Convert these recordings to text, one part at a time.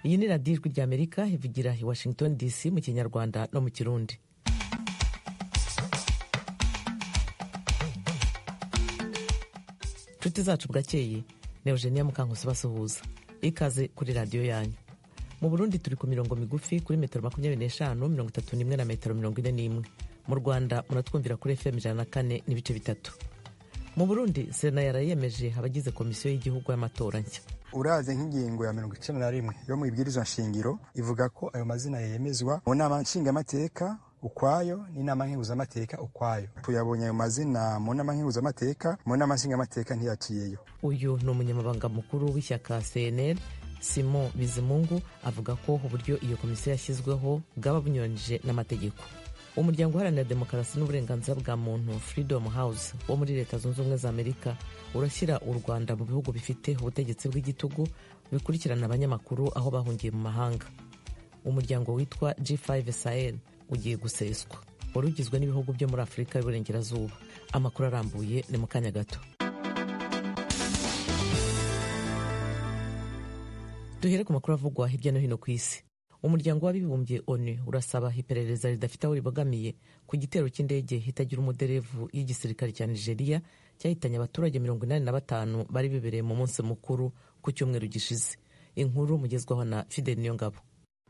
Iyi ni radiyo ijwi ry'Amerika ivugira i Washington DC mu Kinyarwanda no mu Kirundi. Nshuti zacu bwakeye, ni Eugenia Mukankusi basuhuza. Ikaze kuri radiyo yanyu. Mu Burundi turi ku mirongo migufi kuri metero 25, 31 na metero 41. Mu Rwanda muratwumvira kuri FM 104 n'ibice bitatu. Mu Burundi Sena yarayemeje abagize komisiyo y'igihugu y'amatora nshya. Uraze nk'ingingo ya 91 yo mu ibwirizwa nshingiro ivuga ko ayo mazina yemezwa mu nama nshingamateka ukwayo n'inama nkenguzamateka ukwayo. Tuyabonye ayo mazina mu nama nkenguzamateka, mu nama nshingamateka ntiyaciyeyo. Uyu ni umunyamabanga mukuru w'ishyaka CNL Simon Bizimungu avuga ko uburyo iyo komisiyo yashyizweho bwaba bunyuranije n'amategeko. Umuryango uharanira demokarasi n'uburenganzira bwa muntu Freedom House wo muri Leta Zunze Ubumwe za Amerika urashyira u Rwanda mu bihugu bifite ubutegetsi bw'igitugu bikurikirana abanyamakuru aho bahungiye mu mahanga. Umuryango witwa G5 Sahel ugiye guseswa, wari ugizwe n'ibihugu byo muri Afurika y'Uburengerazuba. Amakuru arambuye ni mu kanya gato. Duhere ku makuru avugwa hirya no hino ku isi. Umuryango w'abibumbye ONU urasaba iperereza ridafite aho ribogamiye ku gitero cy'indege hitagira umuderevu y'igisirikare cya Nigeria cyahitanye abaturage 85 bari bibereye mu munsi mukuru ku cyumweru gishize. Inkuru mugezwaho na Fidel Niyongabo.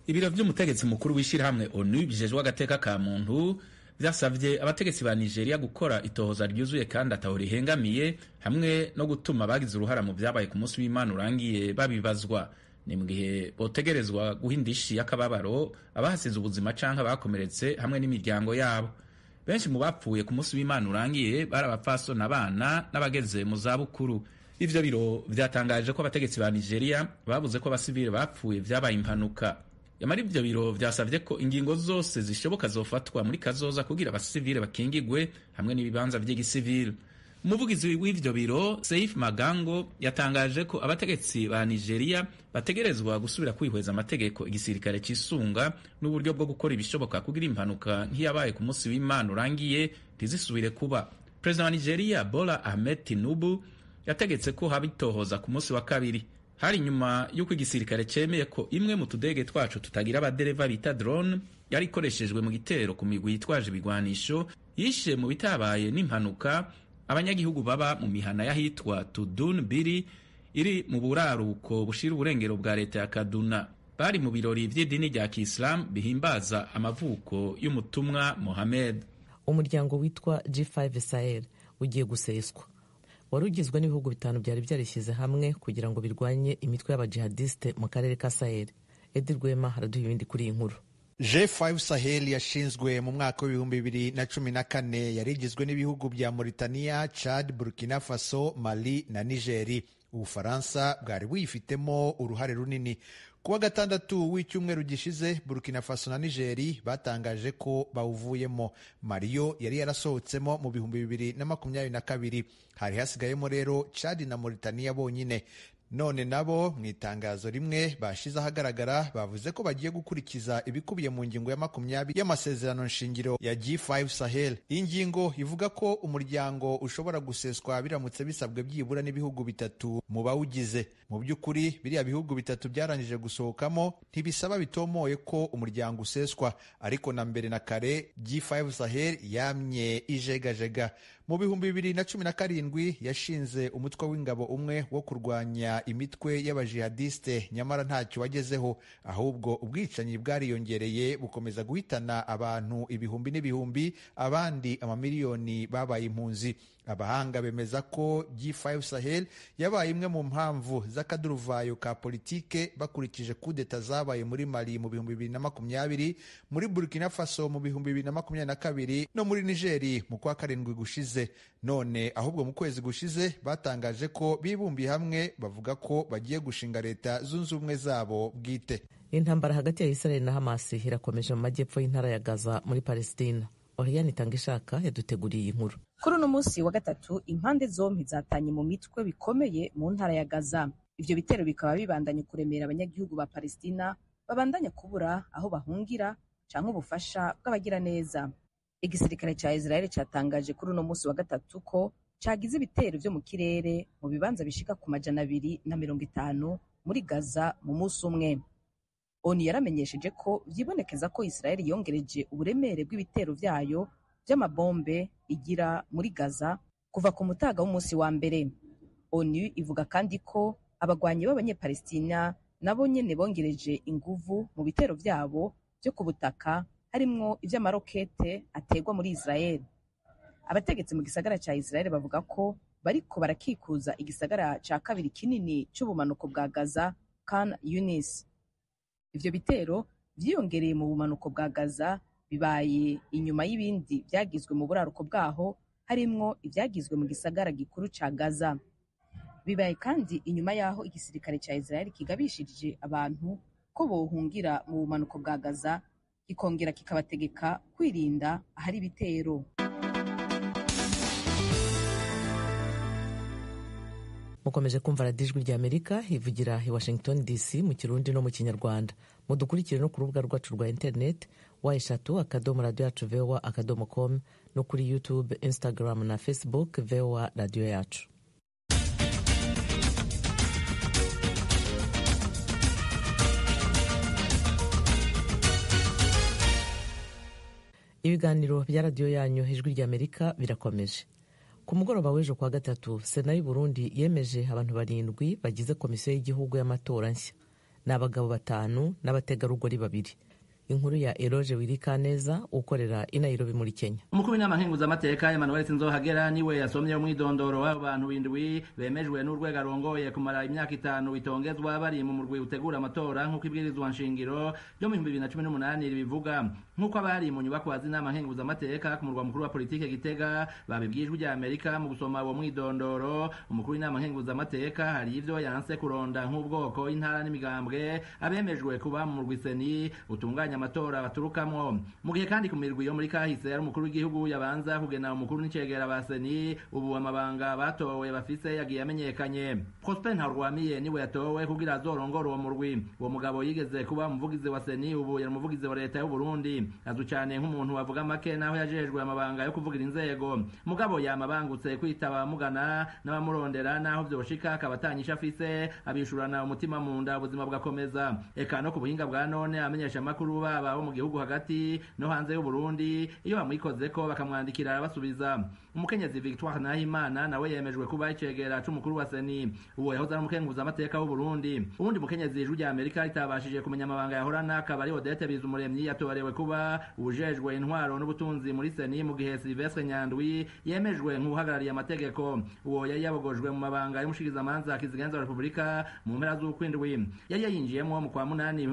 Ibiro by'umutegetsi mukuru w'ishyirahamwe ONU bijejwe agateka ka muntu byasabye abategetsi ba Nigeria gukora itohoza ryuzuye kandi ataho rihengamiye hamwe no gutuma bagize uruhara mu byabaye ku munsi w'Imana urangiye babibazwa. Ni mu gihe botegerezwa guhindishi y'akababaro abahasize ubuzima canke bakomeretse hamwe n'imiryango yabo. Benshi mu bapfuye ku munsi w'Imana urangiye bari abapfaso n'abana n'abageze mu zabukuru. Ivyo biro vyatangaje ko abategetsi ba Nigeria bavuze ko abasivile bapfuye vyabaye impanuka. Yamara ivyo biro vyasavye ko ingingo zose zishoboka zofatwa muri kazoza kugira abasivile bakingigwe hamwe n'ibibanza vy'igisivile. Umuvugizi w'ivyo biro Seif Magango yatangaje ko abategetsi ba Nigeria bategerezwa gusubira kwihweza amategeko igisirikare cisunga n'uburyo bwo gukora ibishoboka kugira impanuka nk'iyabaye ku munsi w'Imana urangiye ntizisubire kuba. President wa Nigeria Bola Ahmed Tinubu yategetse ko haba itohoza ku munsi wa kabiri. Hari nyuma y'uko igisirikare cemeye ko imwe mu tudege twacu tutagira abadereva bita drone yari ikoreshejwe mu gitero ku migwi yitwaje ibigwanisho yishe mu bitabaye n'impanuka abanyagihugu baba mu mihana y'ahitwa Tudun Biri iri mu buraruko bushira uburengero bwa leta ya Kaduna. Bari mu birori vy'idini rya Kiislamu bihimbaza amavuko y'umutumwa Mohammed. Umuryango witwa G5 Sahel ugiye guseswa. Wari ugizwe n'ibihugu bitanu byari byarishyize hamwe kugira ngo birwanye imitwe y'abajihadiste mu karere ka Sahel. Edi Rwema haraduha ibindi kuri iyi nkuru. G5 Sahel yashinzwe mu mwaka w'ibihumbi 2014 yari igizwe n'ibihugu bya Mauritania, Chad, Burkina Faso, Mali na Nigeri. Ubufaransa bwari buyifitemo uruhare runini. Kuwa gatandatu w'icyumweru gishize Burkina Faso na Nigeri batangaje ko bawuvuyemo. Mali yari yarasohotsemo mu 2022. Hari hasigayemo rero Chad na Mauritania bonyine. None nabo mu itangazo rimwe bashize ahagaragara bavuze ko bagiye gukurikiza ibikubiye mu ngingo ya 20 y'amasezerano nshingiro ya G5 Sahel. Iyi ngingo ivuga ko umuryango ushobora guseswa biramutse bisabwe byibura n'ibihugu bitatu mu bawugize. Mu by'ukuri biriya bihugu bitatu byarangije gusohokamo ntibisaba bitomoye ko umuryango useswa, ariko na mbere na kare G5 Sahel yamye ijegajega. Mu 2017 yashinze umutwe w'ingabo umwe wo kurwanya imitwe y'abajihadiste, nyamara ntacyo wagezeho, ahubwo ubwicanyi bwariyongereye bukomeza guhitana abantu ibihumbi n'ibihumbi, abandi amamiliyoni babaye impunzi. Abahanga bemeza ko G5 Sahel yabaye imwe mu mpamvu z'akaduruvayo ka politike bakurikije kudeta zabaye muri Mali mu 2020, muri Burkina Faso mu 2022 no muri Nigeri mu kwa karindwi gushize. None ahubwo mu kwezi gushize batangaje ko bibumbiye hamwe bavuga ko bagiye gushinga leta zunze ubumwe zabo bwite. Intambara hagati ya Israel na Hamas irakomeje mu majyepfo y'intara ya Gaza muri Palestina. Oriane Tangishaka yaduteguriye inkuru. Kuri uno munsi wa gatatu impande zombi zatanye mu mitwe bikomeye mu ntara ya Gaza. Ivyo bitero bikaba bibandanye kuremera abanyagihugu ba Palestina babandanya kubura aho bahungira canke ubufasha bw'abagira neza. Igisirikare ca Israel catangaje kuri uno munsi wa gatatu ko cagize ibitero vyo mu kirere mu bibanza bishika ku 250 muri Gaza mu munsi umwe. ONU yaramenyesheje ko vyibonekeza ko Israel yongereje uburemere bw'ibitero vyayo vy'amabombe igira muri Gaza kuva ku mutaga w'umunsi wa mbere. ONU ivuga kandi ko abagwanyi b'abanyepalestina nabo nyene bongereje inguvu mu bitero vyabo vyo ku butaka, harimwo ivy'amarokete ategwa muri Israel. Abategetsi mu gisagara ca Israel bavuga ko bariko barakikuza igisagara ca kabiri kinini c'ubumanuko bwa Gaza, Khan Yunis. Ivyo bitero vyiyongereye mu bumanuko bwa Gaza bibaye inyuma y'ibindi vyagizwe mu buraruko bwaho, harimwo ivyagizwe mu gisagara gikuru ca Gaza. Bibaye kandi inyuma yaho igisirikare ca Israel kigabishirije abantu ko bohungira mu bumanuko bwa Gaza, kikongera kikabategeka kwirinda ahari ibitero. Mukomeje kumva radiyo ijwi ry'Amerika ivugira i Washington DC mu Kirundi no mu Kinyarwanda. Mudukurikire no ku rubuga rwacu rwa internet wa3.radio.voa.com no kuri YouTube, Instagram na Facebook VOA Radio Yacu. Ibiganiro bya radiyo yanyu ijwi ry'Amerika birakomeje. Ku mugoroba w'ejo kwa gatatu, Sena y'u Burundi yemeje abantu 7 bagize komisiyo y'igihugu y'amatora nshya. Ni abagabo 5 n'abategarugori 2. Inkuru ya Eloge Wirikaneza ukorera i Nairobi muri Kenya. Umukuru w'inama nkenguzamateka Emmanuel Sinzohagera niwe yasomye umwidondoro w'abantu 7 bemejwe n'urwego arongoye kumara imyaka 5 bitongezwa bari mu murwi utegura amatora nk'uko ibwirizwa nshingiro ryo mu 2018 ribivuga. Nk'uko abari mu nyubako z'inama nkenguzamateka ku murwa mukuru wa politike Gitega babibwijwe rya Amerika mu gusoma uwo mwidondoro, umukuru w'inama nkenguzamateka hari ivyo yanse kuronda nk'ubwoko, intara n'imigambwe abemejwe kuba mu murwi seni utunganya amatora baturukamwo. Mu gihe kandi ku mirwi yo muri kahise yari umukuru w'igihugu yabanza kugena umukuru n'icegera ba seni, ubu amabanga batowe bafise yagiye amenyekanye. Prosper Ntarwamiye niwe yatowe kugira azorongora uwo murwi. Uwo mugabo yigeze kuba umuvugizi wa seni, ubu yari umuvugizi wa leta y'u Burundi. Azwi cyane nk'umuntu wavuga make naho yajejwe amabanga yo kuvugira inzego. Mugabo yamabangutse kwitaba mugana n'abamurondera naho vyoshika akabatanyisha afise abishurana umutima mu nda, ubuzima bwakomeza. Eka no ku buhinga bwa none amenyesha makuru baba bo mu gihugu hagati no hanze y'u Burundi iyo bamwikozeko bakamwandikira arabasubiza. Umukenyezi Victoire Nahimana nawe yemejwe kuba icegera c'umukuru wa seni, uwo yahoze ari umukenguzamateka w'u Burundi. Ubundi mukenyezi ijwi rya Amerika ritabashije kumenya amabanga yahorana akaba ari Odette Bizumuremyi yatorewe kuba ujejwe intwaro n'ubutunzi muri seni, mu gihe Sylvestre Nyandwi yemejwe nk'uhagarariye amategeko. Uwo yari yabogojwe mu mabanga y'umushikizamanza kizigenza wa Republika mu mpera z'ukwindwi. Yari yayinjiyemo mu kwa 8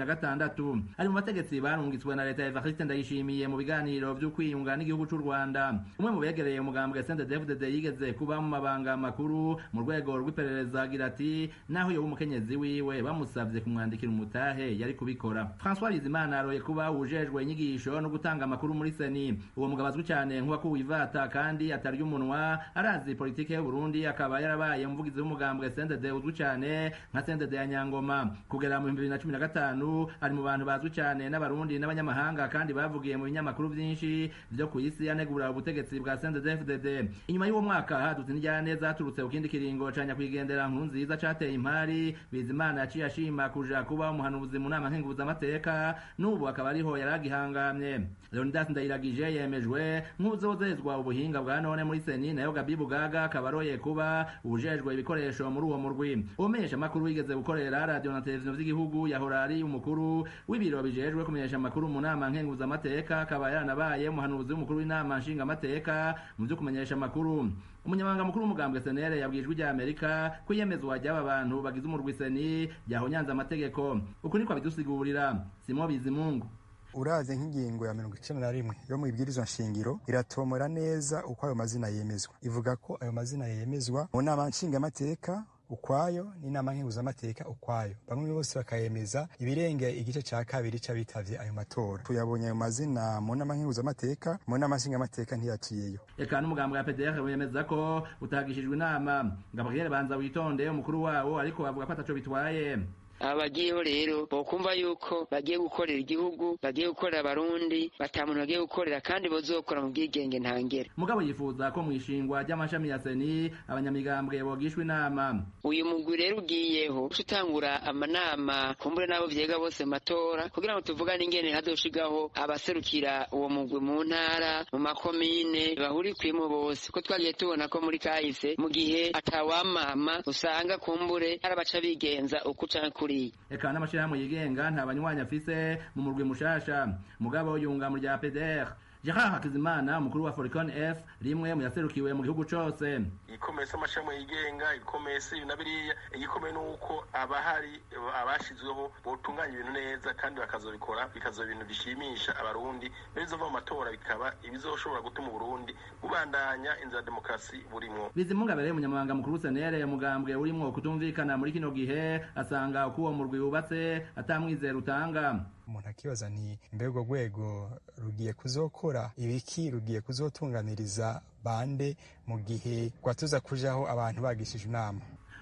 2016. Ari mu bategetsi barungitswe na leta ya Evariste Ndayishimiye mu biganiro vy'ukwiyunga n'igihugu c'u Rwanda. Umwe mu begereye umugambwe CNDD-FDD yigeze kuba mu mabanga makuru mu rwego rw'iperereza agira ati naho yo umukenyezi wiwe bamusavye kumwandikira umutahe yari kubikora. François Bizimana aroye kuba ujejwe inyigisho no gutanga amakuru muri seni. Uwo mugabo azwi cyane nk'uwakuwe ivata kandi atarya umunwa, arazi politike y'u Burundi, akaba yarabaye umuvugizi w'umugambwe CNDD uzwi cyane nka CNDD ya Nyangoma. Kugera mu 2015 ari mu bantu bazwi cyane n'abarundi n'abanyamahanga kandi bavugiye mu binyamakuru byinshi byo ku isi yanegura ubutegetsi bwa CNDD-FDD. Inyuma y'uwo mwaka hadutse n'ijyaneza zaturutse ukindi kiringo canya kwigendera Nkurunziza cateye impari. Bizimana yaciye ashima kuja kuba umuhanuzi mu nama nkenguzamateka, n'ubu akaba ariho yaragihangamye. Leonidas Ndayiragije yemejwe nk'uzozezwa ubuhinga bwa none muri seni, nayo Gabi Bugaga akaba aroye kuba ujejwe ibikoresho muri uwo murwi. Umenyesha makuru yigeze gukorera radio na televiziyo vy'igihugu yahora ari umukuru w'ibiro bijejwe kumenyesha makuru mu nama nkenguzamateka, akaba yaranabaye umuhanuzi w'umukuru w'inama nshingamateka mu byo kumenyesha makuru. Umunyamabanga mukuru w'umugambwe senere yabwijwe rya Amerika ko yemezwa ry'aba bantu bagize umurwi seni yahonyanze amategeko. Uku niko bidusigurira Simon Bizimungu. Uraze nk'ingingo ya 91 yo mu ibwirizwa nshingiro iratomora neza uko ayo mazina yemezwa. Ivuga ko ayo mazina yemezwa mu nama nshingamateka ukwayo n'inama nkenguzamateka ukwayo. Bamwe bose bakayemeza ibirenge igice ca kabiri c'abitavye ayo matora. Tuyabonye ayo mazina mu nama nkenguzamateka, mu nama nshingamateka ntiyaciyeyo. Eka n'umugambwe wa PDR wemeza ko utagishijwe inama. Gabriel Banza witonde umukuru wawo ariko avuga ko ataco bitwaye. abagiyeho rero bokumva yuko bagiye gukorera igihugu, bagiye gukorera abarundi, batamuntu bagiye gukorera kandi bozokora mu bwigenge ntangere. Mugabo yifuza ko mu ishingwa ry'amashami ya seni abanyamigambwe bogishwa inama. Uyu mugwi rero ugiyeho utangura amanama kumbure nabo vyega bose matora kugira ngo tuvugane ingene hazoshigaho abaserukira uwo mugwi mu ntara, mu makomine bahurikwimo bose, ko twagiye tubona ko muri kahise mu gihe atawamama usanga kumbure arabaca bigenza uko canke kuriya. Eka n'amashirahamwe yigenga nta banywanyi afise mu murwi mushasha. Mugabo yunga mu rya PDR Gerard Hakizimana umukuru wa Foricon F rimwe mu yaserukiwe mu gihugu cose. Ikomese amashami yigenga, ikomese nabiriya, igikomeye nuko abahari abashizweho botunganya ibintu neza kandi bakazobikora bikazo ibintu bishimisha abarundi bizova mu matora bikaba ibizoshobora gutuma Burundi bubandanya inzira demokrasi burimo. Bizimunga bereye umunyamabanga mukuru senere mugambwe urimo kutumvikana muri kino gihe asanga uko uwo murwi wubatse atamwizera utanga. Umuntu akibaza ni mbego rwego rugiye kuzokora ibiki, rugiye kuzotunganiriza bande mu gihe gwatuza kujaho abantu bagishije inama.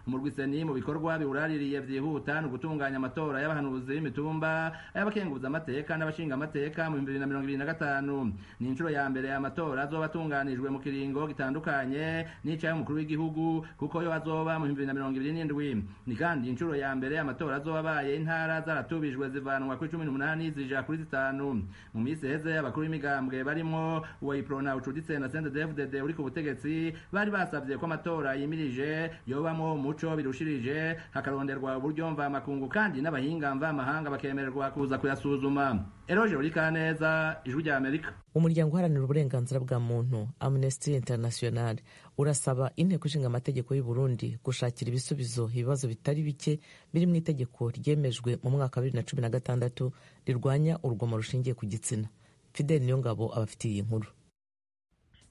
Umurwi seni mu bikorwa biwuraririye vyihuta no gutunganya amatora y'abahanuzi b'imitumba y'abakenguza amateka n'abashinga amateka mu 2025. Ni incuro ya mbere y'amatora azobatunganijwe mu kiringo gitandukanye n'icaye umukuru w'igihugu kuko yo azoba mu 2027. Ni kandi incuro ya mbere y'amatora azobabaye intara zaratubijwe zivanwa kuri 18 zija kuri 5. Mu misi heze abakuru b'imigambwe barimo Uwayiprona ucuditse na CNDD-FDD uri ku butegetsi bari basavye ko amatora yimirije yobamo muco birushirije hakaronderwa uburyo mva makungu kandi n'abahinga mva amahanga bakemererwa kuza kuyasuzuma. Eroje Urikaneza, Ijwi rya Amerika. Umuryango uharanira uburenganzira bwa muntu Amnesty International urasaba inteko ishinga amategeko y'u Burundi gushakira ibisubizo ibibazo bitari bike biri mu itegeko ryemejwe mu mwaka wa 2016 rirwanya urugomo rushingiye ku gitsina. Fidel Niyongabo abafitiye inkuru.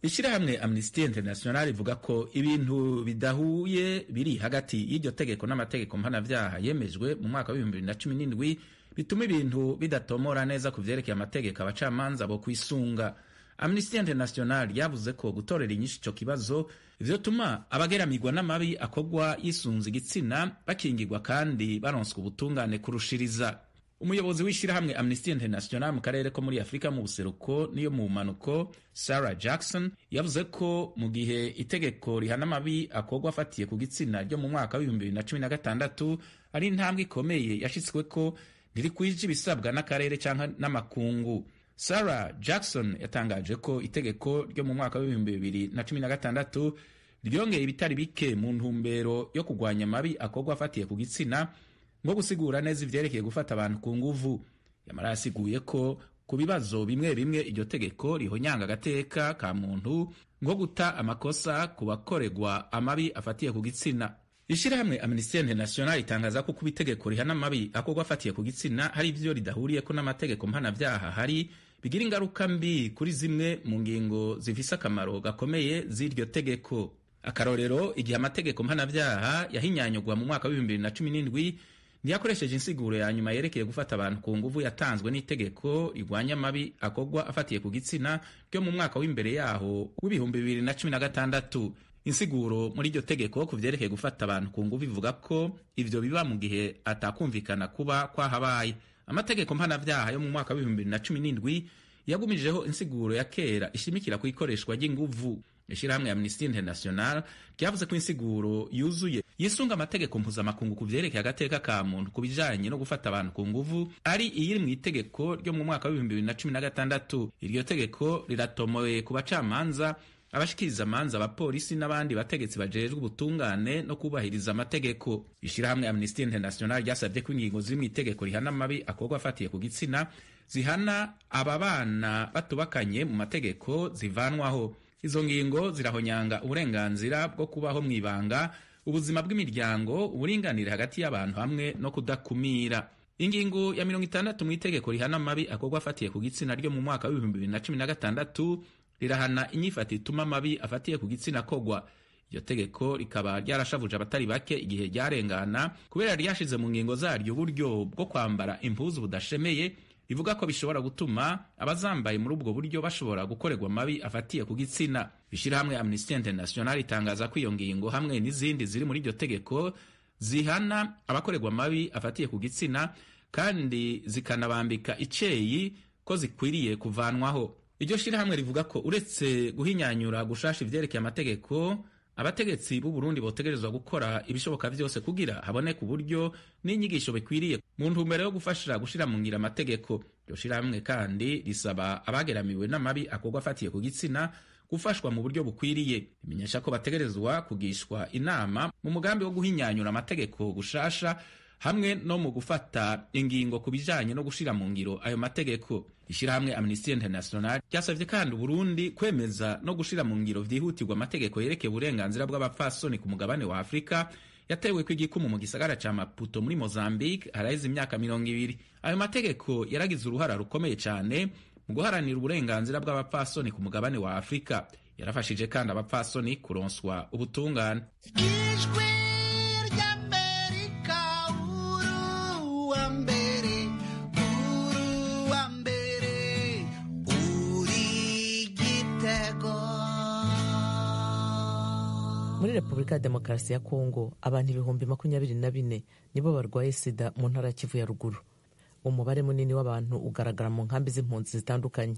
Ishirahamwe Amnesty International ivuga ko ibintu bidahuye biri hagati y'iryo tegeko n'amategeko mpanavyaha yemejwe mu mwaka wa 2017 bituma ibintu bidatomora neza ku vyerekeye amategeko abacamanza bo kwisunga. Amnesty International yavuze ko gutorera inyishu ico kibazo vyotuma abageramirwa n'amabi akogwa yisunze igitsina bakingirwa kandi baronswa ubutungane kurushiriza. Umuyobozi w'ishirahamwe Amnesty International mu karere ko muri Afrika mu buseruko niyo mu manuko Sarah Jackson yavuze ko mu gihe itegeko rihana amabi akogwa afatiye ku gitsina ryo mu mwaka wa 2016 ari intambwe ikomeye yashitswe ko ntirikwije ibisabwa n'akarere canke n'amakungu. Sarah Jackson yatangaje ko itegeko ryo mu mwaka wa 2016 ryongeye ibitari bike mu ntumbero yo kugwanya amabi akogwa afatiye ku gitsina ngo gusigura neza ivyerekeye gufata abantu ku nguvu. Yamara yasiguye ko ku bibazo bimwe bimwe iryo tegeko rihonyanga agateka ka muntu ngo guta amakosa ku bakoregwa amabi afatiye ku gitsina. Ishirahamwe Amnesty International itangaza ko kuba itegeko rihana amabi akogwa afatiye ku gitsina hari ivyo ridahuriyeko n'amategeko mpanavyaha hari bigira ingaruka mbi kuri zimwe mu ngingo zifise akamaro gakomeye z'iryo tegeko. Akarorero, igihe amategeko mpanavyaha yahinyanyugwa mu mwaka wa 2017 ntiyakoresheje insiguro ya nyuma yerekeye gufata abantu ku nguvu yatanzwe n'itegeko rigwanya amabi akogwa afatiye ku gitsina ryo mu mwaka w'imbere yaho w'ibihumbi 2016. Insiguro muri iryo tegeko ku vyerekeye gufata abantu ku nguvu ivuga ko ivyo biba mu gihe atakumvikana kuba kwahabaye. Amategeko mpanavyaha yo mu mwaka wa 2017 yagumijeho insiguro ya kera ishimikira ku ikoreshwa ry'inguvu. Ishirahamwe Amnesty International ryavuze ko insiguro yuzuye yisunga amategeko mpuzamakungu ku vyerekeye agateka ka muntu ku bijanye no gufata abantu ku nguvu ari iyiri mu itegeko ryo mu mwaka wa 2016. Iryo tegeko riratomoye ku bacamanza, abashikiriza amanza, abapolisi n'abandi bategetsi bajejwe ubutungane no kubahiriza amategeko. Ishirahamwe Amnesty International ryasavye ko ingingo ziri mu itegeko rihana amabi akogwa afatiye ku gitsina zihana ababana batubakanye mu mategeko zivanwaho. Izo ngingo zirahonyanga uburenganzira bwo kubaho mw'ibanga, ubuzima bw'imiryango, uburinganire hagati y'abantu hamwe no kudakumira. Ingingo ya 60 mu itegeko rihana amabi akogwa afatiye ku gitsina ryo mu mwaka wa 2016 rirahana inyifati ituma amabi afatiye ku gitsina kogwa. Iryo tegeko rikaba ryarashavuje abatari bake igihe ryarengana kubera ryashize mu ngingo zaryo uburyo bwo kwambara impuzu budashemeye, ivuga ko bishobora gutuma abazambaye muri ubwo buryo bashobora gukorerwa amabi afatiye ku gitsina. Ishirahamwe Amnesty International itangaza ko iyo ngingo hamwe n'izindi ziri muri iryo tegeko zihana abakorerwa amabi afatiye ku gitsina kandi zikanabambika iceyi ko zikwiriye kuvanwaho. Iryo shirahamwe rivuga ko uretse guhinyanyura gushasha ivyerekeye amategeko, abategetsi b'u Burundi botegerezwa gukora ibishoboka vyose kugira haboneke uburyo n'inyigisho bikwiriye mu ntumbero yo gufasha gushira mu ngira amategeko. Iryo shirahamwe kandi risaba abageramiwe n'amabi akorwa afatiye ku gitsina gufashwa mu buryo bukwiriye. Bimenyesha ko bategerezwa kugishwa inama mu mugambi wo guhinyanyura amategeko gushasha hamwe no mu gufata ingingo ku bijanye no gushira mu ngiro ayo mategeko. Ishirahamwe Amnesty International ryasavye kandi Burundi kwemeza no gushira mu ngiro vyihutirwa amategeko yerekeye uburenganzira bw'abapfasoni ku mugabane wa Afrika yatewe kw'igikumu mu gisagara ca Maputo muri Mozambique haraheze imyaka 20. Ayo mategeko yaragize uruhara rukomeye cane mu guharanira uburenganzira bw'abapfasoni ku mugabane wa Afrika. Yarafashije kandi abapfasoni kuronswa ubutungane. Muri Repubulika ya Demokarasi ya Kongo abantu 24,000 nibo barwaye sida mu ntara ya Kivu ya ruguru. Umubare munini w'abantu ugaragara mu nkambi z'impunzi zitandukanye.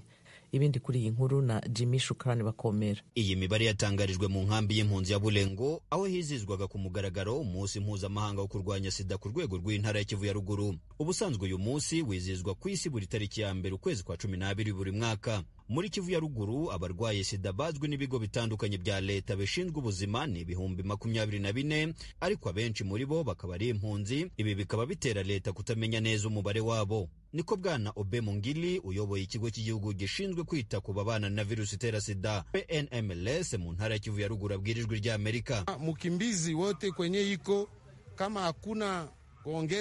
Ibindi kuri iyi nkuru na Jimmy Shukrani Bakomera. Iyi mibare yatangarijwe mu nkambi y'impunzi ya Bulengo aho hizizwaga ku mugaragaro umunsi mpuzamahanga wo kurwanya sida ku rwego rw'intara ya Kivu ya ruguru. Ubusanzwe uyu munsi wizizwa ku isi buri tariki ya mbere ukwezi kwa 12 buri mwaka. Muri Kivu ya ruguru abarwaye sida bazwi n'ibigo bitandukanye bya leta bishinzwe ubuzima ni 24,000 ariko abenshi muri bo bakaba ari impunzi. Ibi bikaba bitera leta kutamenya neza umubare wabo. Niko bwana Obe Mungili uyoboye ikigo cy'igihugu gishinzwe kwita ku babana na virusi itera sida PNMLS mu ntara ya Kivu ya ruguru abwirijwe rya Amerika. Mukimbizi wote kwenye iko kama hakuna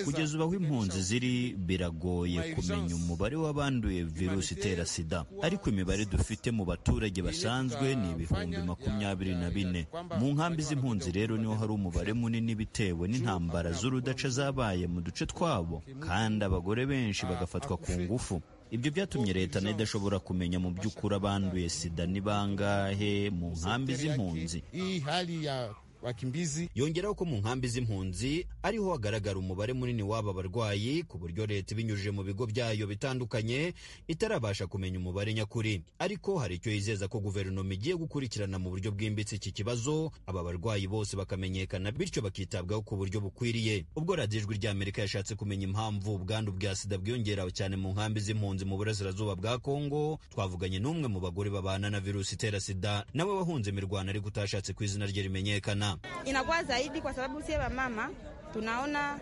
kugeza ubaho impunzi ziri biragoye kumenya umubare w'abanduye virusi itera sida, ariko imibare dufite mu baturage basanzwe ni 24,000. Mu nkambi z'impunzi rero niho hari umubare munini bitewe n'intambara z'urudaca zabaye mu duce twabo kandi abagore benshi bagafatwa ku ngufu. Ibyo byatumye leta idashobora kumenya mu by'ukuri abanduye sida ni bangahe mu nkambi z'impunzi. Wakimbizi yongeraho ko mu nkambi z'impunzi ariho hagaragara umubare munini w'aba barwayi ku buryo leta ibinyujije mu bigo byayo bitandukanye itarabasha kumenya umubare nyakuri, ariko hari icyo yizeza ko guverinoma igiye gukurikirana mu buryo bwimbitse iki kibazo aba barwayi bose bakamenyekana bityo bakitabwaho ku buryo bukwiriye. Ubwo radiyo Ijwi rya Amerika yashatse kumenya impamvu ubwandu bwa sida bwiyongeraho cyane mu nkambi z'impunzi mu burasirazuba bwa Kongo, twavuganye n'umwe mu bagore babana na virusi itera sida nawe wahunze imirwano ariko utashatse ku izina rye rimenyekana. Inakuwa zaidi kwa sababu sie mama tunaona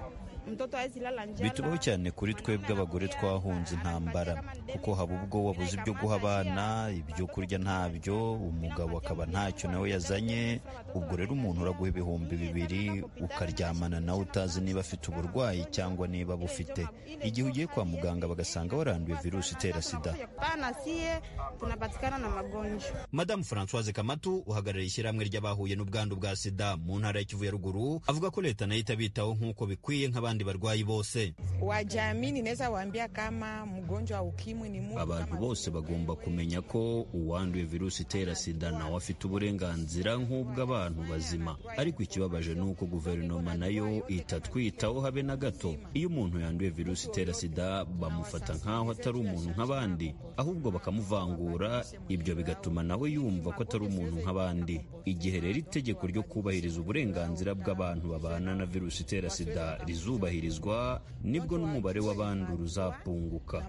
mtoto hawezi lala njala. Bitubaho cyane kuri twebwe abagore twahunze intambara kuko haba ubwo wabuze ibyo guha abana, ibyo kurya ntabyo, umugabo akaba ntacyo nawe yazanye. Ubwo rero umuntu uraguha 2,000 ukaryamana nawe utazi niba afite uburwayi cyangwa niba bufite. Igihe ugiye kwa muganga bagasanga waranduye virusi itera sida. Pana sie tunapatikana na magonjwa. Madame Françoise Kamatu uhagarariye ishyirahamwe ry'abahuye n'ubwandu bwa sida mu ntara ya Kivu ya ruguru avuga ko leta nayo itabitaho nk'uko bikwiye nk'abandi barwayi bose. Wajamini neza waambia kama mgonjwa ukimwi ni mtu. Abantu bose bagomba kumenya ko uwanduye virusi itera sida nawe afite uburenganzira nk'ubw'abantu bazima, ariko ikibabaje nuko guverinoma nayo itatwitaho habe na gato. Iyo umuntu yanduye virusi itera sida bamufata nk'aho atari umuntu nk'abandi, ahubwo bakamuvangura. Ibyo bigatuma nawe yumva ko atari umuntu nk'abandi. Igihe rero itegeko ryo kubahiriza uburenganzira bw'abantu babana na virusi itera sida rizubahirizwa nibwo n'umubare w'abandura uzapunguka.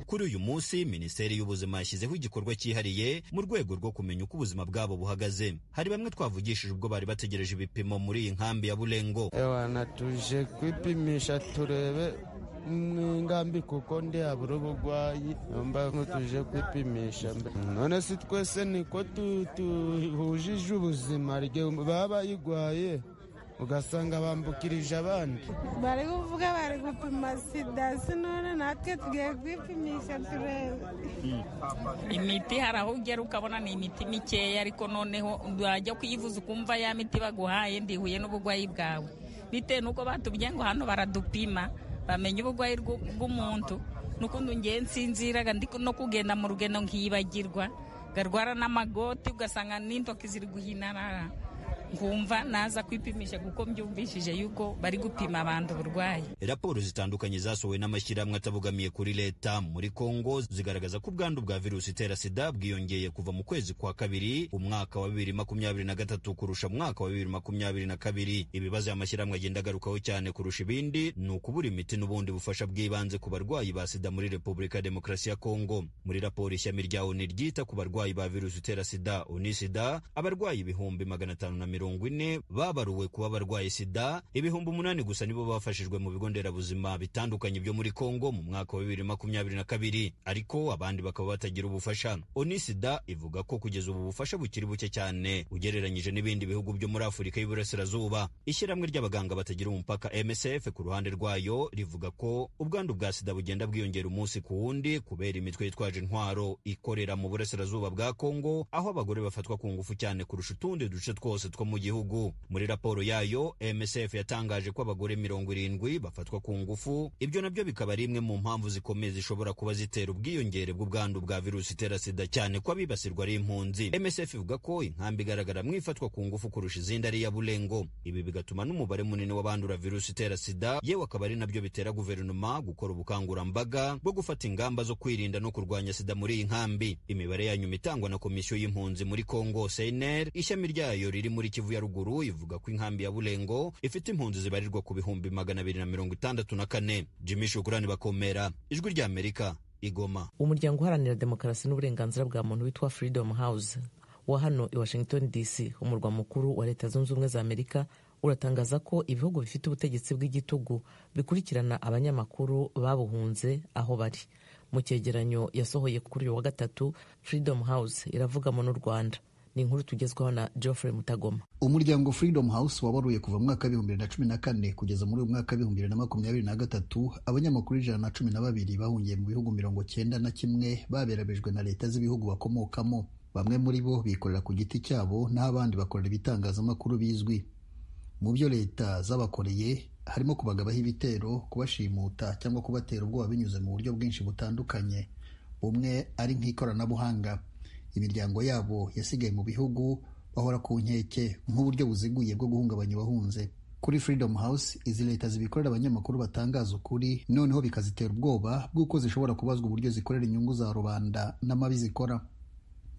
Kuri uyu munsi Minisiteri y'Ubuzima yashyizeho igikorwa cyihariye mu rwego rwo kumenya uko ubuzima bwabo buhagaze. Hari bamwe twavugishije ubwo bari bategereje ibipimo muri iyi nkambi ya Bulengo. Natuje kwipimisha turebe ngambi kuko ndi abura ubugwayi mba tuje kwipimisha. None si twese niko tuhujije ubuzima baba bayigwaye ugasanga bambukirije abandi. Bari kuvuga bari gupima sida, sinone natwe tugiye kwipimisha turebe. Imiti hari aho ugera ukabona ni imiti mikeya, ariko noneho wajya kuyivuza ukumva ya miti baguhaye ndihuye n'ubugwayi bwawe, bitewe nuko batubwiye ngo hano baradupima bamenye ubugwayi bw'umuntu. Nukundi ngiye nsinziraga no kugenda mu rugendo nkibagirwa garwara n'amagoti ugasanga n'intoki ziri guhinarara, nkumva naza kwipimisha kuko mbyumvishije yuko bari gupima abantu uburwayi. Raporo zitandukanye zasohowe n'amashyirahamwe atabogamiye kuri leta muri Kongo zigaragaza ko ubwandu bwa virusi itera sida bwiyongeye kuva mu kwezi kwa kabiri umwaka wa 2023 kurusha mwaka wa 2022. Ibibazo amashyirahamwe agenda agarukaho cyane kurusha ibindi ni ukubura imiti n'ubundi bufasha bw'ibanze ku barwayi ba sida muri Repubulika ya Demokarasi ya Kongo. Muri raporo ishami rya ONU ryita ku barwayi ba virusi itera sida ONU-SIDA, abarwayi 540 babaruwe kuba barwaye sida, 800 gusa nibo bafashijwe mu bigo nderabuzima bitandukanye byo muri Kongo mu mwaka wa 2022, ariko abandi bakaba batagira ubufasha. ONU-SIDA ivuga ko kugeza ubu bufasha bukiri buke cyane ugereranyije n'ibindi bihugu byo muri Afurika y'Iburasirazuba. Ishyirahamwe ry'abaganga batagira umupaka MSF ku ruhande rwayo rivuga ko ubwandu bwa sida bugenda bwiyongera umunsi ku wundi kubera imitwe yitwaje intwaro ikorera mu burasirazuba bwa Kongo, aho abagore bafatwa ku ngufu cyane kurusha utundi duce twose two mu gihugu. Muri raporo yayo MSF yatangaje ko abagore 70 bafatwa ku ngufu. Ibyo nabyo bikaba ari imwe mu mpamvu zikomeye zishobora kuba zitera ubwiyongere bw'ubwandu bwa virusi itera sida, cyane ko abibasirwa ari impunzi. MSF ivuga ko inkambi igaragara mwifatwa ku ngufu kurusha izindi ari ya Bulengo. Ibi bigatuma n'umubare munini w'abandura virusi itera sida, yewe akaba ari nabyo bitera guverinoma gukora ubukangurambaga bwo gufata ingamba zo kwirinda no kurwanya sida muri iyi nkambi. Imibare yanyu itangwa na komisiyo y'impunzi muri Kongo CNR, ishami ryayo riri muri Kivu ya ruguru, ivuga ko inkambi ya Bulengo ifite impunzi zibarirwa ku 264. Jimmy Shukrani Bakomera, Ijwi rya Amerika, Igoma. Umuryango uharanira demokarasi n'uburenganzira bwa muntu witwa Freedom House wa hano i Washington DC, umurwa mukuru wa Leta Zunze Ubumwe za Amerika, uratangaza ko ibihugu bifite ubutegetsi bw'igitugu bikurikirana abanyamakuru babuhunze aho bari. Mu cyegeranyo yasohoye kuri uyu wa gatatu, Freedom House iravugamo n'u Rwanda. Ni inkuru tugezwaho na Geoffrey Mutagoma. Umuryango Freedom House wabaruye kuva mu mwaka 2014 kugeza muri uyu mwaka 2023 abanyamakuru 112 bahungiye mu bihugu 91 baberabejwe na leta z'ibihugu bakomokamo. Bamwe muri bo bikorera ku giti cyabo n'abandi bakorera ibitangazamakuru bizwi. Mu byo leta zabakoreye harimo kubagabaho ibitero, kubashimuta cyangwa kubatera ubwoba binyuze mu buryo bwinshi butandukanye, bumwe ari nk'ikoranabuhanga. Imiryango yabo yasigaye mu bihugu bahora ku nkeke nk'uburyo buziguye bwo guhungabanya abahunze. Kuri Freedom House, izi leta zibikorera abanyamakuru batangaza ukuri, noneho bikazitera ubwoba bw'uko zishobora kubazwa uburyo zikorera inyungu za rubanda n'amabi zikora.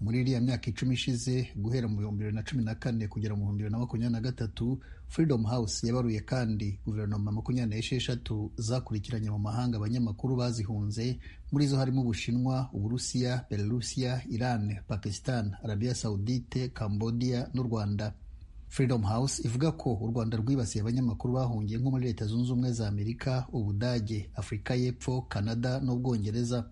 Muri iriya myaka 10 ishize, guhera mu 2014 kugera mu 2023, Freedom House yabaruye kandi guverinoma 26 zakurikiranye mu mahanga abanyamakuru bazihunze, muri zo harimo Ubushinwa, Uburusiya, Belarusiya, Iran, Pakistan, Arabia Saudite, Cambodia n'u Rwanda. Freedom House ivuga ko u Rwanda rwibasiye abanyamakuru bahungiye nko muri Leta Zunze Ubumwe za Amerika, Ubudage, Afurika y'Epfo, Canada n'Ubwongereza.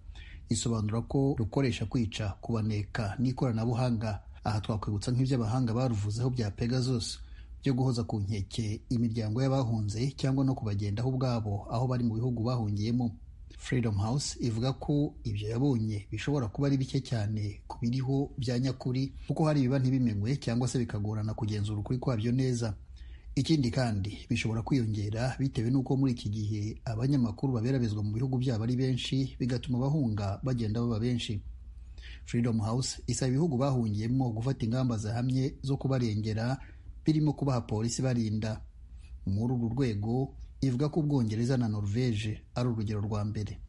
Isobanura ko rukoresha kwica, kubaneka n'ikoranabuhanga. Aha twakwibutsa nk'iby'abahanga baruvuzeho bya Pegasus byo guhoza ku nkeke imiryango y'abahunze cyangwa no kubagendaho ubwabo aho bari mu bihugu bahungiyemo. Freedom House ivuga ko ibyo yabonye bishobora kuba ari bike cyane ku biriho bya nyakuri, kuko hari ibiba ntibimenywe cyangwa se bikagorana kugenzura ukuri kwabyo neza. Ikindi kandi bishobora kwiyongera bitewe n'uko muri iki gihe abanyamakuru baberabezwa mu bihugu byabo ari benshi, bigatuma abahunga bagenda baba benshi. Freedom House isaba ibihugu bahungiyemo gufata ingamba zahamye zo kubarengera, birimo kubaha polisi barinda. Muri uru rwego ivuga ko Ubwongereza na Norvege ari urugero rwa mbere.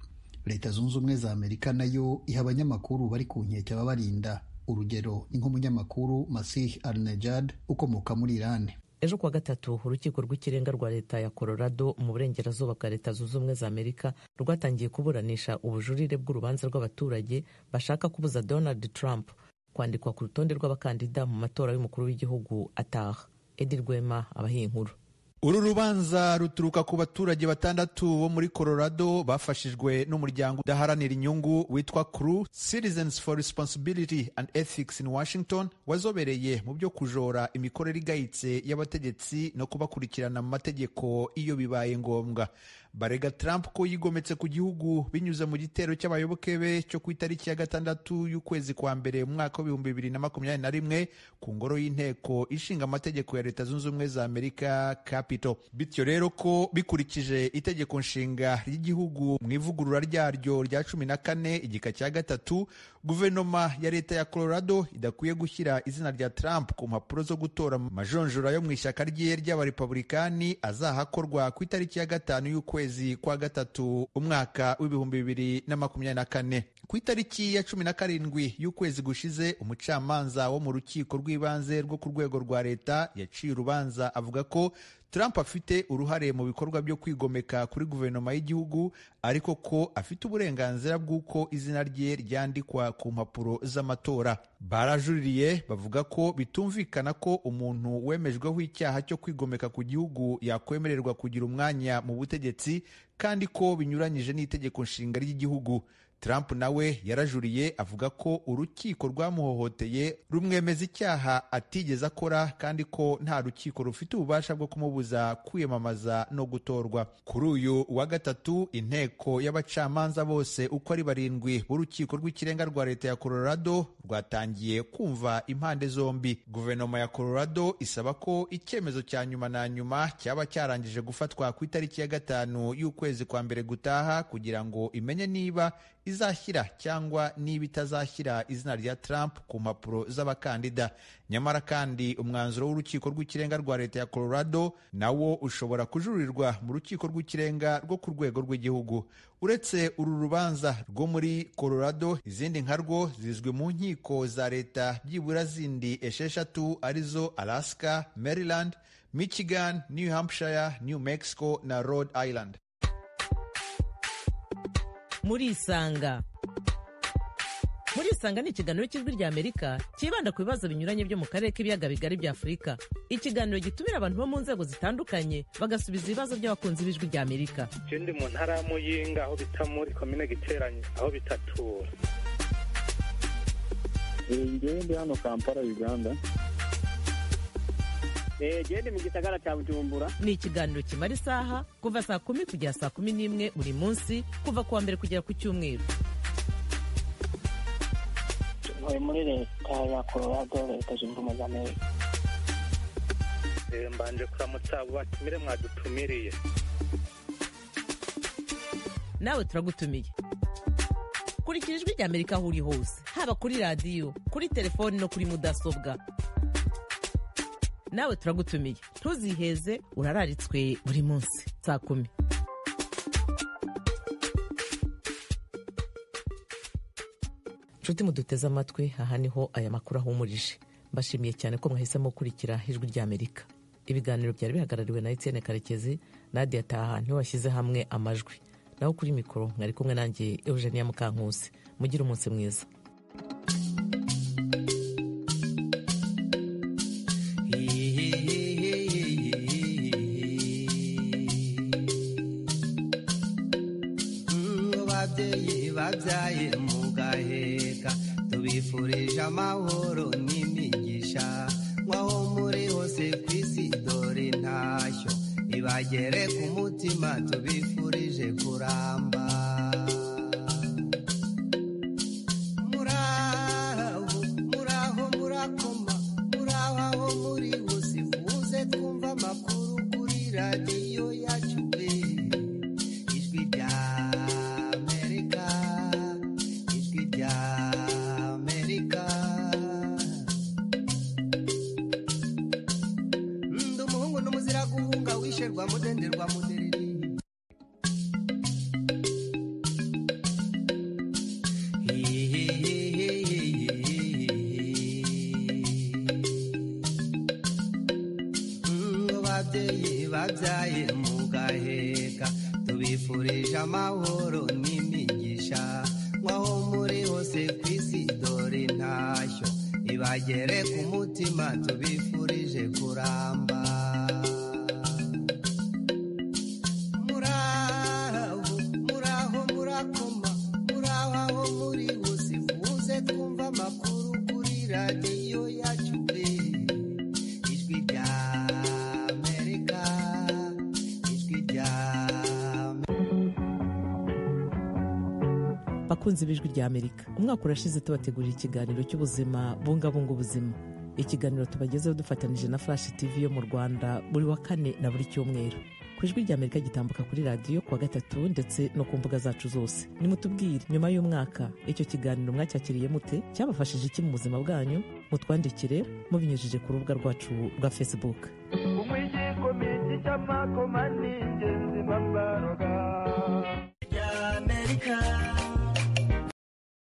Leta Zunze Ubumwe za Amerika nayo iha abanyamakuru bari ku nkeke babarinda. Urugero ni nk'umunyamakuru Masih Al-Nejad ukomoka muri Iran. Ejo kuwa gatatu, urukiko rw'ikirenga rwa leta ya Colorado mu burengerazuba bwa Leta Zunze Ubumwe za Amerika rwatangiye kuburanisha ubujurire bw'urubanza rw'abaturage bashaka kubuza Donald Trump kwandikwa ku rutonde rw'abakandida mu matora y'umukuru w'igihugu ataha. Edi Rwema abahiye inkuru. Uru rubanza ruturuka ku baturage 6 bo muri Colorado bafashijwe n'umuryango udaharanira inyungu witwa CREW, Citizens for Responsibility and Ethics in Washington, wazobereye mu byo kujora imikorere igayitse y'abategetsi no kubakurikirana mu mategeko iyo bibaye ngombwa. Barega Trump ko yigometse ku gihugu binyuze mu gitero cy'abayoboke be cyo ku itariki ya 6 y'ukwezi kwa mbere mu mwaka wa 2021 ku ngoro y'inteko ishinga amategeko ya Leta Zunze Ubumwe za Amerika, Capitol. Bityo rero ko bikurikije itegeko nshinga ry'igihugu mu ivugurura ryaryo rya 14 igika cya 3, guverinoma ya leta ya Colorado idakwiye gushyira izina rya Trump ku mpapuro zo gutora mu majonjora yo mu ishyaka rye ry'abarepublikani azahakorwa ku itariki ya 5 y'ukwezi kwa gatatu umwaka w'2024. Ku itariki ya 17 y'ukwezi gushize, umucamanza wo mu rukiko rw'ibanze rwo ku rwego rwa leta yaciye urubanza avuga ko Trump afite uruhare mu bikorwa byo kwigomeka kuri guverinoma y'igihugu, ariko ko afite uburenganzira bw'uko izina rye ryandikwa ku mpapuro z'amatora. Barajuririye bavuga ko bitumvikana ko umuntu wemejweho icyaha cyo kwigomeka ku gihugu yakwemererwa kugira umwanya mu butegetsi, kandi ko binyuranyije n'itegeko nshinga ry'igihugu. Trump nawe yarajuriye avuga ko urukiko rwamuhohoteye rumwemeza icyaha atigeze akora, kandi ko nta rukiko rufite ububasha bwo kumubuza kwiyamamaza no gutorwa. Kuri uyu wa gatatu, inteko y'abacamanza bose uko ari 7 b'urukiko rw'ikirenga rwa leta ya Colorado rwatangiye kumva impande zombi. Guverinoma ya Colorado isaba ko icyemezo cya nyuma na nyuma cyaba cyarangije gufatwa ku itariki ya 5 y'ukwezi kwa mbere gutaha, kugira ngo imenye niba izashyira cyangwa niba itazashyira izina rya Trump ku mpapuro z'abakandida. Nyamara kandi umwanzuro w'urukiko rw'ikirenga rwa leta ya Colorado nawo ushobora kujurirwa mu rukiko rw'ikirenga rwo ku rwego rw'igihugu. Uretse uru rubanza rwo muri Colorado, izindi nkarwo zizwi mu nkiko za leta byibura zindi 6 arizo Alaska, Maryland, Michigan, New Hampshire, New Mexico na Rhode Island. Murisanga ni ikiganiro cy'ijwi rya Amerika cyibanda ku bibazo binyuranye byo mu karere k'ibiyaga bigari bya Afurika. Ikiganiro gitumira abantu bo mu nzego zitandukanye bagasubiza ibibazo by'abakunzi b'ijwi rya Amerika. Ndi mu ntara ya Muyinga, aho bita muri komine Giteranye, aho bitatura. Ndi hano Kampala, Uganda. Ndi mu gisagara cya Bujumbura. Ni ikiganiro kimara isaha kuva saa 10 kugera saa 11 buri munsi, kuva kuwa mbere kugera ku cyumweru. Muri leta ya Colorado, leta zunze ubumwe za Amerika. Mbanje kuramutsa abo batumire mwadutumiriye. Nawe turagutumiye. Kurikira ijwi rya Amerika aho uri hose, haba kuri radio, kuri telefoni no kuri mudasobwa. Nawe turagutumiye, ntuziheze, urararitswe buri munsi saa 10. Nshuti muduteze amatwi, aha niho aya makuru ahumurije. Mbashimiye cyane ko mwahisemo gukurikira ijwi rya Amerika. Ibiganiro byari bihagarariwe na Etienne Karekezi, Nadia Taha niwe washyize hamwe amajwi. Naho kuri mikoro mwari kumwe nanjye Eugenia Mukankusi. Mugire umunsi mwiza. Babyaye mugaheka, tubifurije amahoro n'imigisha, mwaho muri hose ku isi dore ntashyo ibagere ku mutima, tubifurije kuramba. Muraho murakoma, muraho aho muri hose, muze twumva amakuru kuri radiyo yacu. Ijwi rya mudenderwa mudereri babyeyi babyaye mugaheka, tubifurije amahoro n'imigisha, mwaho muri hose ku isi dore ntashyo ibagere ku mutima, tubifurije kuramba. Bakunzi b'ijwi rya Amerika, umwaka urashize tubategurira ikiganiro cy'ubuzima bungabunga ubuzima. Ikiganiro tubagezeho dufatanije na Flash TV yo mu Rwanda buri wa kane na buri cyumweru. ku ijwi ry'Amerika gitambuka kuri radiyo kuwa gatatu ndetse no ku mbuga zacu zose. Nimutubwire nyuma y'umwaka icyo kiganiro mwacyakiriye mute, cyabafashije iki mu buzima bwanyu? Mutwandikire mubinyujije ku rubuga rwacu rwa Facebook. America